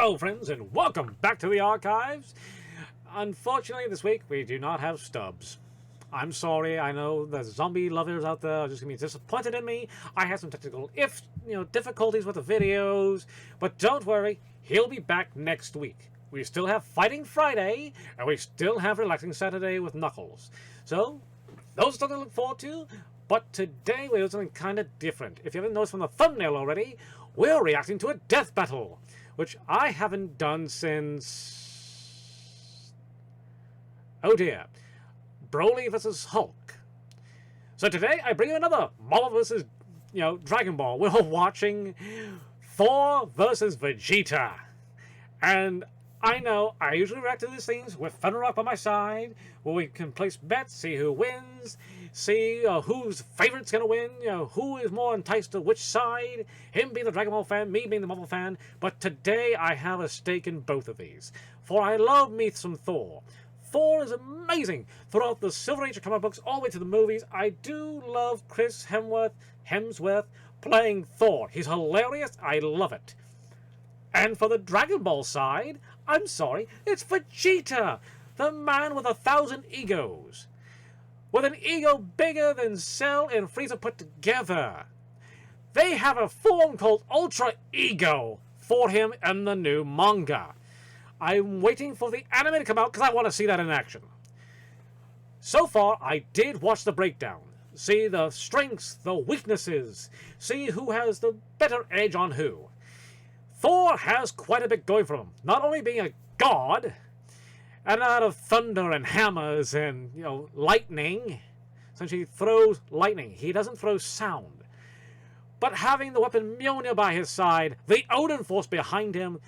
Hello friends and welcome back to the archives. Unfortunately this week we do not have Stubbs. I'm sorry, I know the zombie lovers out there are just going to be disappointed in me. I had some technical difficulties with the videos, but don't worry, he'll be back next week. We still have Fighting Friday, and we still have Relaxing Saturday with Knuckles. So, those are something to look forward to, but today we're doing something kind of different. If you haven't noticed from the thumbnail already, we're reacting to a death battle, which I haven't done since... oh dear. Broly vs. Hulk. So today I bring you another Marvel vs. Dragon Ball. We're watching Thor vs. Vegeta. And I know I usually react to these things with Thunder Rock by my side, where we can place bets, see who wins, see whose favorite's going to win, who is more enticed to which side, him being the Dragon Ball fan, me being the Marvel fan. But today I have a stake in both of these, for I love me some Thor. Thor is amazing. Throughout the Silver Age of comic books all the way to the movies, I do love Chris Hemsworth playing Thor. He's hilarious. I love it. And for the Dragon Ball side, I'm sorry, it's Vegeta, the man with 1,000 egos. With an ego bigger than Cell and Frieza put together. They have a form called Ultra Ego for him in the new manga. I'm waiting for the anime to come out because I want to see that in action. So far, I did watch the breakdown. See the strengths, the weaknesses. See who has the better edge on who. Thor has quite a bit going for him. Not only being a god, and out of thunder and hammers and, lightning. Since he throws lightning, he doesn't throw sound. But having the weapon Mjolnir by his side, the Odin force behind him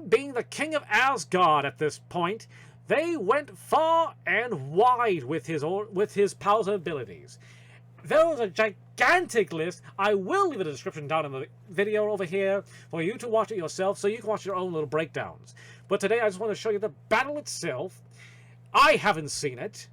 being the king of Asgard at this point, they went far and wide with his powers and abilities. There was a gigantic list. I will leave a description down in the video over here for you to watch it yourself so you can watch your own little breakdowns. But today I just want to show you the battle itself. I haven't seen it.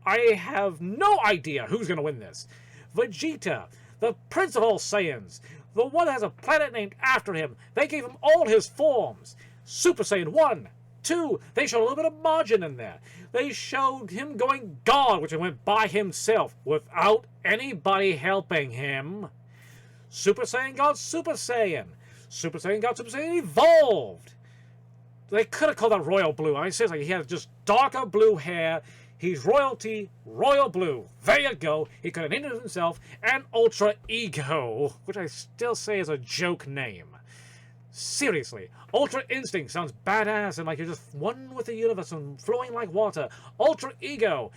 I have no idea who's going to win this. Vegeta, the Prince of all Saiyans, the one that has a planet named after him. They gave him all his forms. Super Saiyan 1, 2, they showed a little bit of margin in there. They showed him going God, which he went by himself without anybody helping him. Super Saiyan God, Super Saiyan. Super Saiyan God, Super Saiyan evolved. They could have called that Royal Blue. I mean, seriously, he has just darker blue hair. He's royalty, royal blue. There you go. He could have named it himself, and Ultra Ego, which I still say is a joke name. Seriously, Ultra Instinct sounds badass and like you're just one with the universe and flowing like water. Ultra Ego.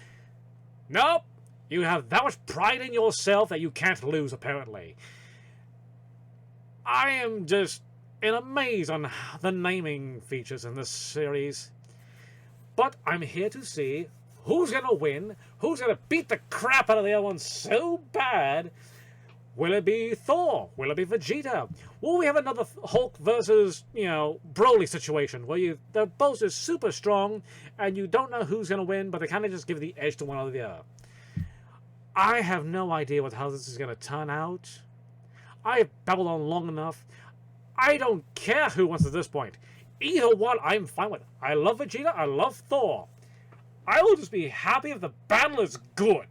Nope. You have that much pride in yourself that you can't lose, apparently. I am just in a maze on the naming features in this series. But I'm here to see who's going to win, who's going to beat the crap out of the other one so bad. Will it be Thor? Will it be Vegeta? Will we have another Hulk versus, Broly situation where they're both just super strong and you don't know who's going to win, but they kind of just give the edge to one or the other. I have no idea how this is going to turn out. I have babbled on long enough. I don't care who wins at this point. Either one I'm fine with. I love Vegeta. I love Thor. I will just be happy if the battle is good.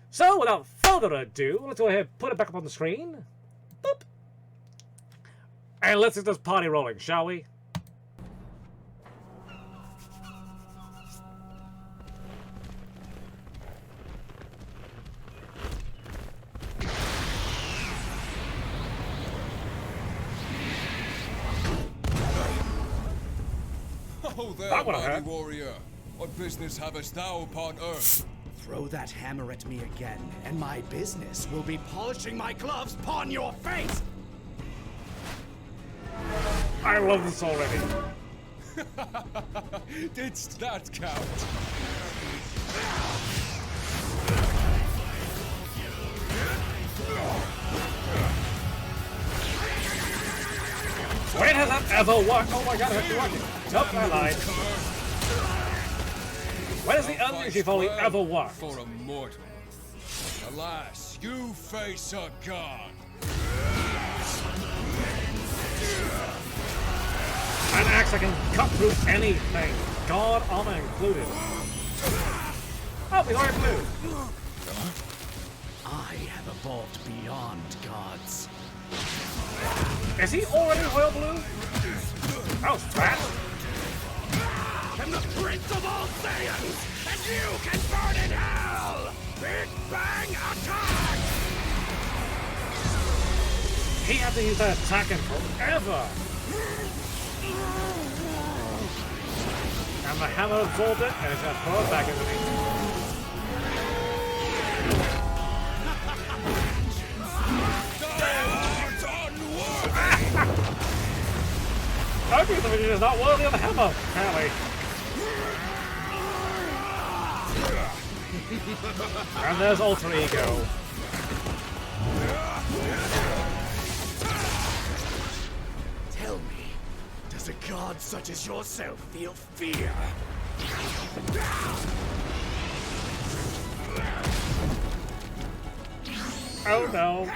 So, without further ado, let's go ahead and put it back up on the screen. Boop. And let's get this party rolling, shall we? Oh there, mighty warrior. What business havest thou upon earth? Throw that hammer at me again, and my business will be polishing my gloves upon your face! I love this already. Didst that count? When has that ever worked? Oh my god, I have to watch it. Nope, I lied. When has the energy volley ever worked? For a mortal. Alas, you face a god. And that can cut through anything, God armor included. Oh, we already blew. I have evolved beyond gods. Is he already royal blue? That was fast. I'm the Prince of all Saiyans, and you can burn in hell! Big Bang Attack! He had to use that attack in forever. And the hammer absorbed it, and it's going to throw it back into me. I think the Vegeta is not worthy of the hammer, apparently. And there's Ultra Ego. Tell me, does a god such as yourself feel fear? Oh no.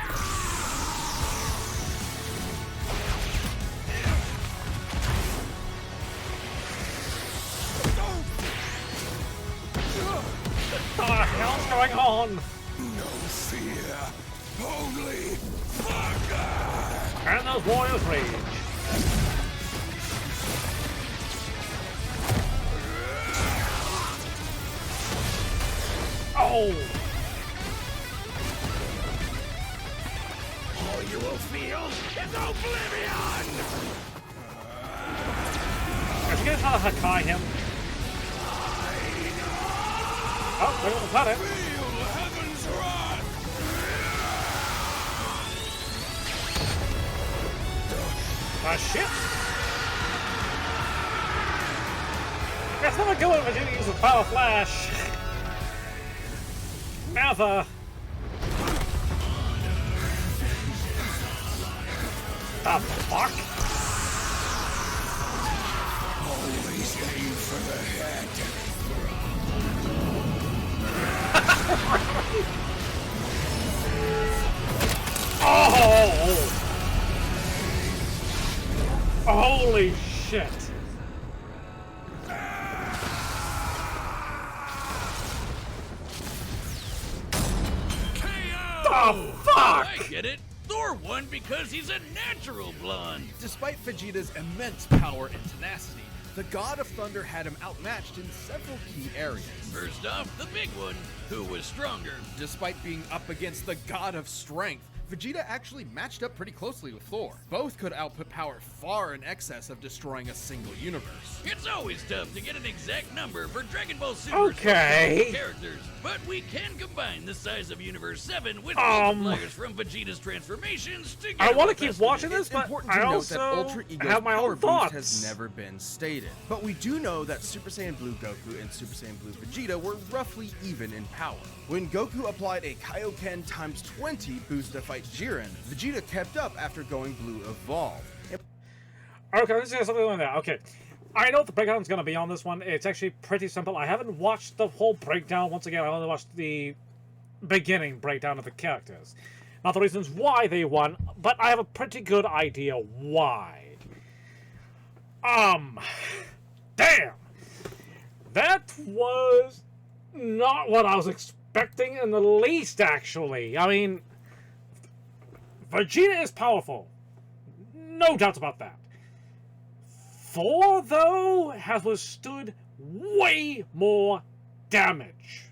What the hell's going on? No fear, only fucker! And those warriors rage. Oh! All you will feel is oblivion! Are you gonna try to Hakai him? Oh, they're gonna cut it. Feel heaven's wrath! Shit! That's never good when Vegeta uses Power Flash. Never. The fuck? Always aim for the head. Oh! Holy shit! The fuck? I get it. Thor won because he's a natural blonde. Despite Vegeta's immense power and tenacity, the God of Thunder had him outmatched in several key areas. First off, the big one, who was stronger. Despite being up against the God of Strength, Vegeta actually matched up pretty closely with Thor. Both could output power far in excess of destroying a single universe. It's always tough to get an exact number for Dragon Ball Super Okay. characters, but we can combine the size of Universe 7 with Um, multipliers from Vegeta's transformations to get I want to a keep estimate. watching this, It's but important I to note also that Ultra Ego's have my power own boost thoughts. has never been stated. But we do know that Super Saiyan Blue Goku and Super Saiyan Blue Vegeta were roughly even in power. When Goku applied a Kaioken times 20 boost to fight Jiren, Vegeta kept up after going Blue Evolved. Okay, let's do something like that. Okay. I know what the breakdown's going to be on this one. It's actually pretty simple. I haven't watched the whole breakdown. Once again, I only watched the beginning breakdown of the characters. Not the reasons why they won, but I have a pretty good idea why. Damn! That was not what I was expecting in the least, actually. I mean, Vegeta is powerful. No doubts about that. Thor, though, has withstood way more damage.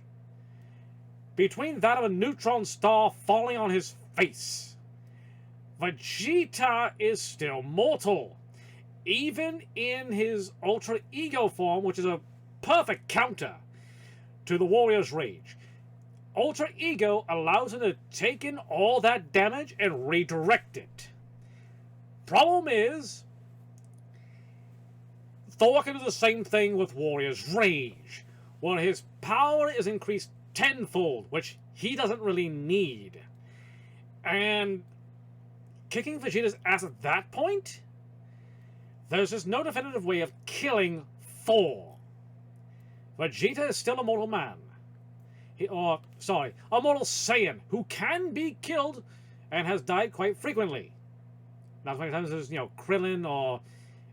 Between that of a neutron star falling on his face, Vegeta is still mortal. Even in his Ultra Ego form, which is a perfect counter to the Warrior's Rage. Ultra Ego allows him to take in all that damage and redirect it. Problem is, Thor can do the same thing with Warrior's Rage, where his power is increased tenfold, which he doesn't really need. And kicking Vegeta's ass at that point, there's just no definitive way of killing Thor. Vegeta is still a mortal man. A mortal Saiyan who can be killed and has died quite frequently. Not as many times as, Krillin or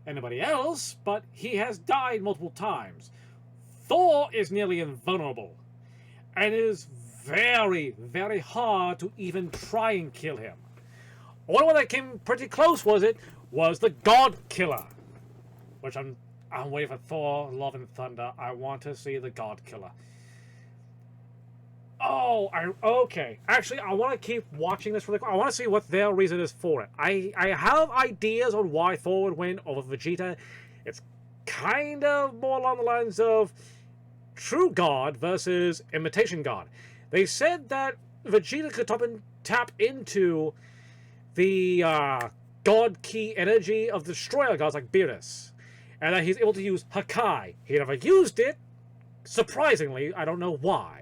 anybody else, but he has died multiple times. Thor is nearly invulnerable, and it is very, very hard to even try and kill him. Only one that came pretty close was the God Killer, which I'm waiting for Thor, Love and Thunder. I want to see the God Killer. Oh, okay. Actually, I want to keep watching this really quick. I want to see what their reason is for it. I have ideas on why Thor would win over Vegeta. It's kind of more along the lines of true God versus imitation God. They said that Vegeta could tap into the God key energy of destroyer gods like Beerus, and that he's able to use Hakai. He never used it, surprisingly. I don't know why.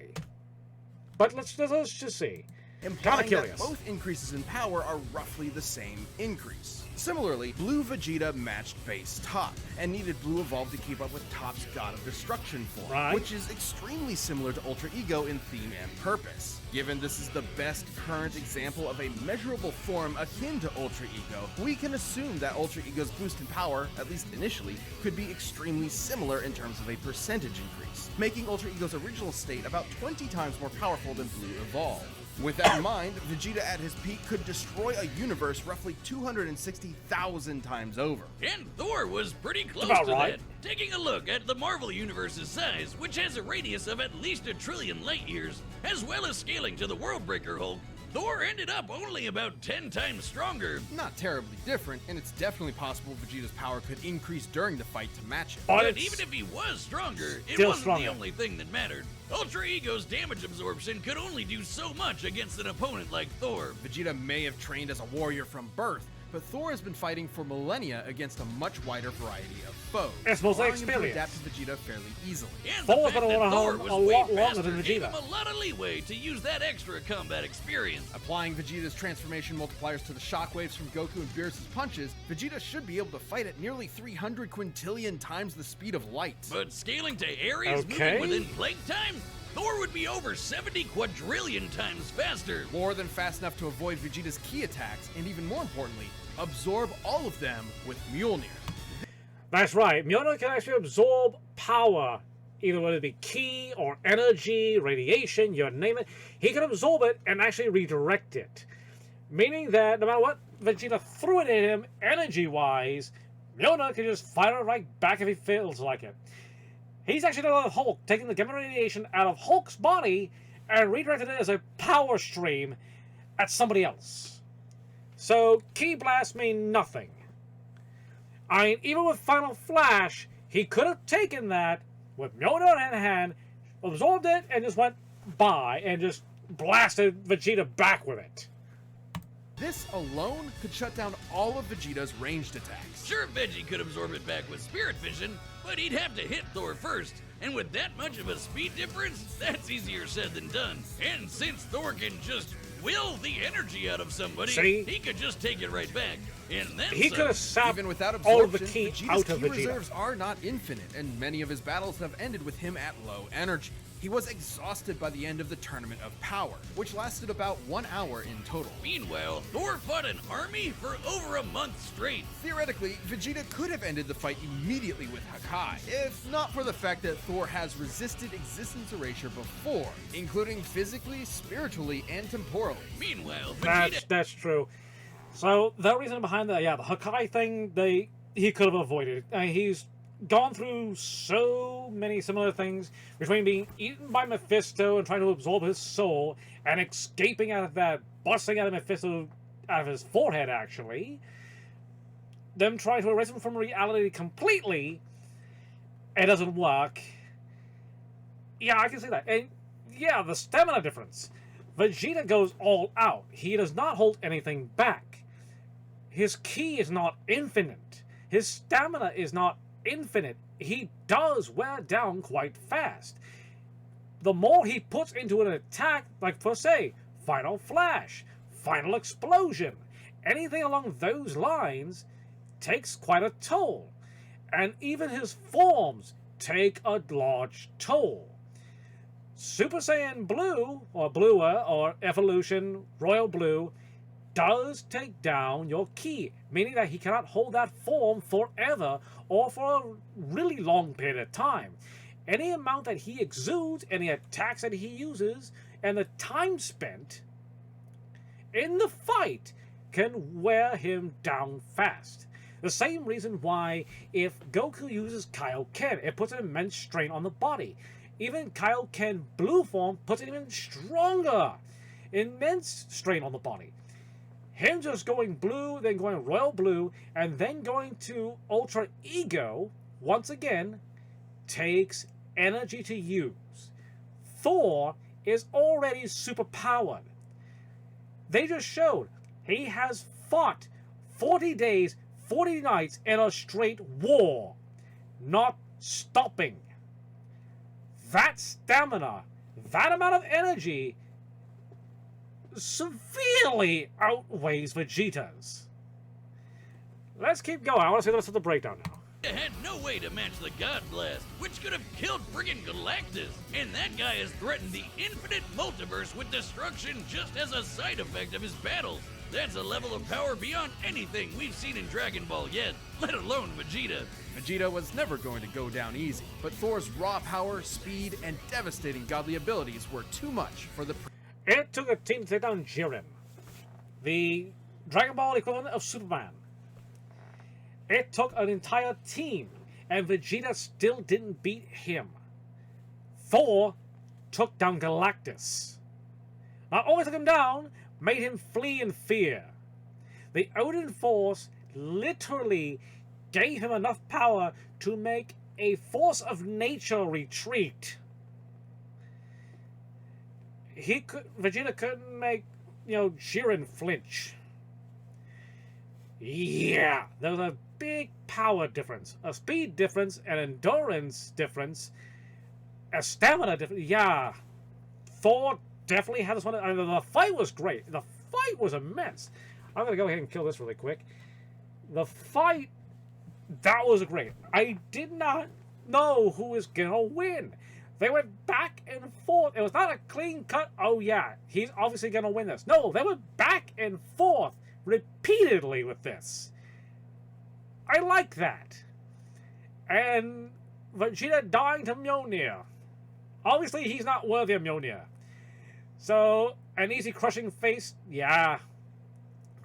But let's just see. Implying that both increases in power are roughly the same increase. Similarly, Blue Vegeta matched base Top, and needed Blue Evolve to keep up with Top's God of Destruction form, which is extremely similar to Ultra Ego in theme and purpose. Given this is the best current example of a measurable form akin to Ultra Ego, we can assume that Ultra Ego's boost in power, at least initially, could be extremely similar in terms of a percentage increase, making Ultra Ego's original state about 20 times more powerful than Blue Evolve. With that in mind, Vegeta at his peak could destroy a universe roughly 260,000 times over. And Thor was pretty close to that. Taking a look at the Marvel Universe's size, which has a radius of at least 1 trillion light years, as well as scaling to the Worldbreaker Hulk, Thor ended up only about 10 times stronger. Not terribly different, and it's definitely possible Vegeta's power could increase during the fight to match it. But even if he was stronger, it wasn't the only thing that mattered. Ultra Ego's damage absorption could only do so much against an opponent like Thor. Vegeta may have trained as a warrior from birth, but Thor has been fighting for millennia against a much wider variety of foes. It's mostly allowing him to experience. adapt to Vegeta fairly easily. And the fact that Thor was way faster gave him Vegeta. a lot of leeway to use that extra combat experience. Applying Vegeta's transformation multipliers to the shockwaves from Goku and Beerus' punches, Vegeta should be able to fight at nearly 300 quintillion times the speed of light. But scaling to Ares moving within Plague time? Thor would be over 70 quadrillion times faster. More than fast enough to avoid Vegeta's key attacks, and even more importantly, absorb all of them with Mjolnir. That's right. Mjolnir can actually absorb power, either whether it be ki or energy, radiation, you name it. He can absorb it and actually redirect it. Meaning that no matter what Vegeta threw it at him, energy-wise, Mjolnir can just fire it right back if he feels like it. He's actually done Hulk, taking the gamma radiation out of Hulk's body and redirected it as a power stream at somebody else. So, Ki Blasts mean nothing. I mean, even with Final Flash, he could have taken that with Mjolnir in hand, absorbed it, and just went by, and just blasted Vegeta back with it. This alone could shut down all of Vegeta's ranged attacks. Sure, Veggie could absorb it back with Spirit Vision, but he'd have to hit Thor first. And with that much of a speed difference, that's easier said than done. And since Thor can just will the energy out of somebody, he could just take it right back. And then he could have sapped even without all absorption, of the ki Vegeta's out of ki Vegeta. reserves are not infinite, and many of his battles have ended with him at low energy. He was exhausted by the end of the Tournament of Power, which lasted about 1 hour in total. Meanwhile, Thor fought an army for over a month straight. Theoretically, Vegeta could have ended the fight immediately with Hakai, if not for the fact that Thor has resisted existence erasure before, including physically, spiritually, and temporally. Meanwhile, Vegeta... That's true. So, the reason behind that, yeah, the Hakai thing, he could have avoided. He's gone through so many similar things, between being eaten by Mephisto and trying to absorb his soul, and escaping out of that, busting out of Mephisto, out of his forehead, actually. Them trying to erase him from reality completely, it doesn't work. Yeah, I can see that. And yeah, the stamina difference. Vegeta goes all out. He does not hold anything back. His ki is not infinite. His stamina is not infinite. He does wear down quite fast. The more he puts into an attack, like per se, Final Flash, Final Explosion, anything along those lines takes quite a toll. And even his forms take a large toll. Super Saiyan Blue, or Bluer, or Evolution, Royal Blue, does take down your ki, meaning that he cannot hold that form forever or for a really long period of time. Any amount that he exudes, any attacks that he uses, and the time spent in the fight can wear him down fast. The same reason why if Goku uses Kaioken, it puts an immense strain on the body. Even Kaioken blue form puts an even stronger, immense strain on the body. Him just going blue, then going royal blue, and then going to ultra ego, once again, takes energy to use. Thor is already superpowered. They just showed he has fought 40 days, 40 nights in a straight war, not stopping. That stamina, that amount of energy, severely outweighs Vegeta's. Let's keep going. I want to see the rest of the breakdown now. Had no way to match the God Blast, which could have killed friggin' Galactus. And that guy has threatened the infinite multiverse with destruction just as a side effect of his battles. That's a level of power beyond anything we've seen in Dragon Ball yet, let alone Vegeta. Vegeta was never going to go down easy, but Thor's raw power, speed, and devastating godly abilities were too much for the... It took a team to take down Jiren, the Dragon Ball equivalent of Superman. It took an entire team, and Vegeta still didn't beat him. Thor took down Galactus. Not only took him down, made him flee in fear. The Odin Force literally gave him enough power to make a force of nature retreat. Vegeta couldn't make, Jiren flinch. Yeah, there was a big power difference, a speed difference, an endurance difference, a stamina difference. Yeah, Thor definitely had this one. I mean, the fight was great. The fight was immense. I'm going to go ahead and kill this really quick. The fight, that was great. I did not know who was going to win. They went back and forth. It was not a clean cut, oh yeah, he's obviously going to win this. No, they went back and forth repeatedly with this. I like that. And Vegeta dying to Mjolnir. Obviously, he's not worthy of Mjolnir. So, an easy crushing face, yeah.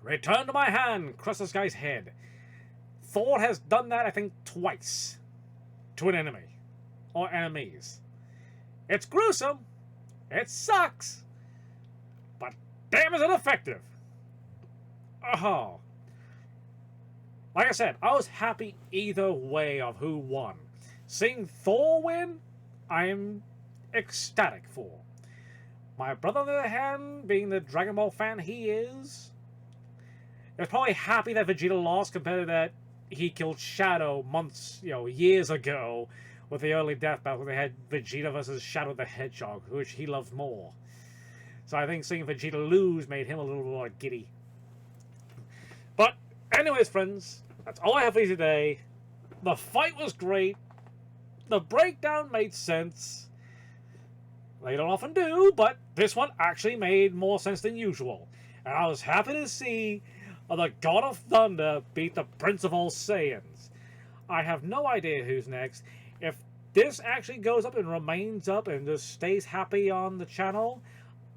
Return to my hand, crush this guy's head. Thor has done that, I think, twice. To an enemy. Or enemies. It's gruesome. It sucks. But damn is it effective. Oh. Like I said, I was happy either way of who won. Seeing Thor win, I am ecstatic for. My brother, on the other hand, being the Dragon Ball fan he is probably happy that Vegeta lost compared to that he killed Shadow months, years ago with the early Deathbattle when they had Vegeta versus Shadow the Hedgehog, which he loved more. So I think seeing Vegeta lose made him a little more giddy. But anyways, friends, that's all I have for you today. The fight was great. The breakdown made sense. They don't often do, but this one actually made more sense than usual. And I was happy to see the God of Thunder beat the Prince of all Saiyans. I have no idea who's next. If this actually goes up and remains up and just stays happy on the channel,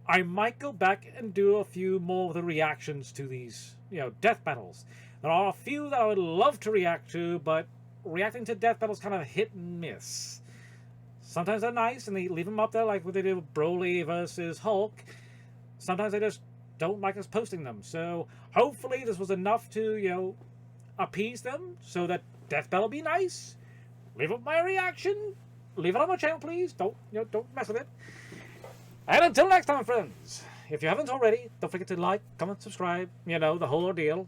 I might go back and do a few more of the reactions to these, death battles. There are a few that I would love to react to, but reacting to death battles kind of hit and miss. Sometimes they're nice and they leave them up there like what they did with Broly versus Hulk. Sometimes they just don't like us posting them. So hopefully this was enough to, appease them so that death battle be nice. Leave up my reaction. Leave it on my channel, please. Don't mess with it. And until next time, friends, if you haven't already, don't forget to like, comment, subscribe, the whole ordeal.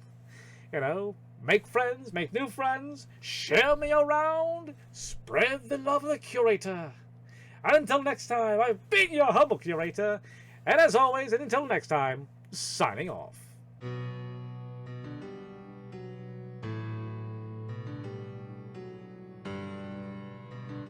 Make friends, make new friends, share me around, spread the love of the curator. And until next time, I've been your humble curator, and as always, and until next time, signing off.